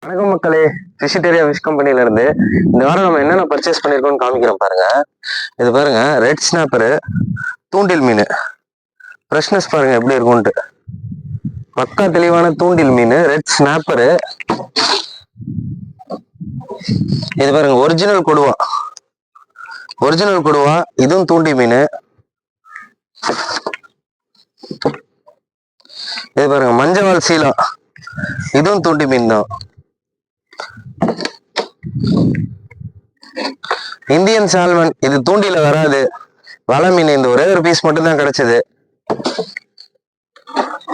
வணக்கம் மக்களே, ஃபிஷிட்டேரியா ஃபிஷ் கம்பெனில இருந்து இந்த வாரம் நம்ம என்னென்ன பர்ச்சேஸ் பண்ணிருக்கோம்னு காமிக்கிறோம் பாருங்க. இது பாருங்க, ரெட் ஸ்னாப்பரு தூண்டில் மீன். ஃப்ரெஷ்னஸ் பாருங்க எப்படி இருக்கும்ட்டு. பக்கா தெளிவான தூண்டில் மீன் ரெட் ஸ்னாப்பரு. இது பாருங்க, ஒரிஜினல் கொடுவா. ஒரிஜினல் கொடுவா, இதுவும் தூண்டி மீன். இது பாருங்க, மஞ்சவால் சீலா, இதுவும் தூண்டி மீன் தான். இந்தியன் சால்மன், இது தூண்டில வராது, வலை மீன். இந்த ஒரே ஒரு பீஸ் மட்டும் தான் கிடைச்சது.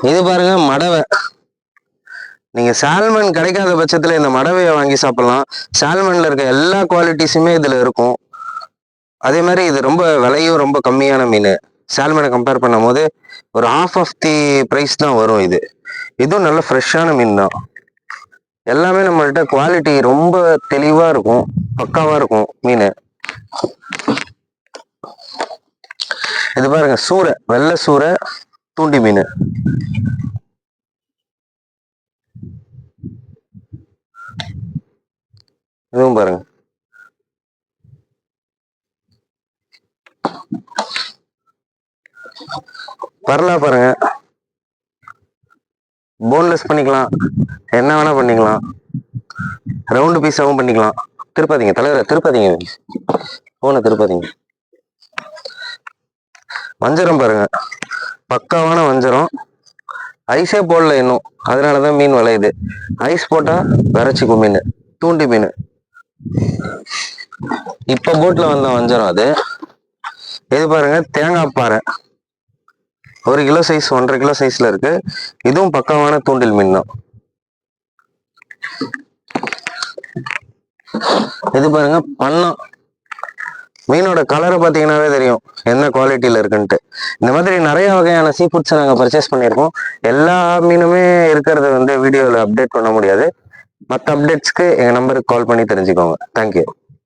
இது பாருங்க, மடவை. நீங்க சால்மன் கிடைக்காத பட்சத்துல இந்த மடவையை வாங்கி சாப்பிடலாம். சால்மன்ல இருக்க எல்லா குவாலிட்டிஸுமே இதுல இருக்கும். அதே மாதிரி இது ரொம்ப விலையும் ரொம்ப கம்மியான மீன். சால்மனை கம்பேர் பண்ணும் போது ஒரு half of the பிரைஸ் தான் வரும். இதுவும் நல்ல ஃப்ரெஷ்ஷான மீன் தான். எல்லாமே நம்மள்கிட்ட குவாலிட்டி ரொம்ப தெளிவா இருக்கும், பக்காவா இருக்கும் மீன். இது பாருங்க, சூரை, வெள்ளை சூரை தூண்டி மீன். இதுவும் பாருங்க. பரலா பாருங்க, போன்லெஸ் பண்ணிக்கலாம், என்ன வேணா பண்ணிக்கலாம், ரவுண்டு பீஸாவும் பண்ணிக்கலாம். திருப்பாதீங்க தலைவரை, திருப்பாதீங்க, போன திருப்பாதீங்க. வஞ்சரம் பாருங்க, பக்காவான வஞ்சரம். ஐஸே போடல இன்னும், அதனாலதான் மீன் விளையுது. ஐஸ் போட்டா விரைச்சிக்கும் மீன். தூண்டி மீன் இப்ப போட்ல வந்த வஞ்சரம் அது. இது பாருங்க, தேங்காய் பாறை, 1 கிலோ சைஸ், 1.5 கிலோ சைஸ்ல இருக்கு. இதுவும் பக்காவான தூண்டில் மீன் தான். இது பாருங்க, பண்ணம். மீனோட கலரை பார்த்தீங்கன்னாவே தெரியும் என்ன குவாலிட்டியில இருக்குன்ட்டு. இந்த மாதிரி நிறைய வகையான சீ ஃபுட்ஸை நாங்கள் பர்ச்சேஸ் பண்ணியிருக்கோம். எல்லா மீனுமே இருக்கிறத வீடியோவில் அப்டேட் பண்ண முடியாது. மற்ற அப்டேட்ஸ்க்கு எங்கள் நம்பருக்கு கால் பண்ணி தெரிஞ்சுக்கோங்க. தேங்க்யூ.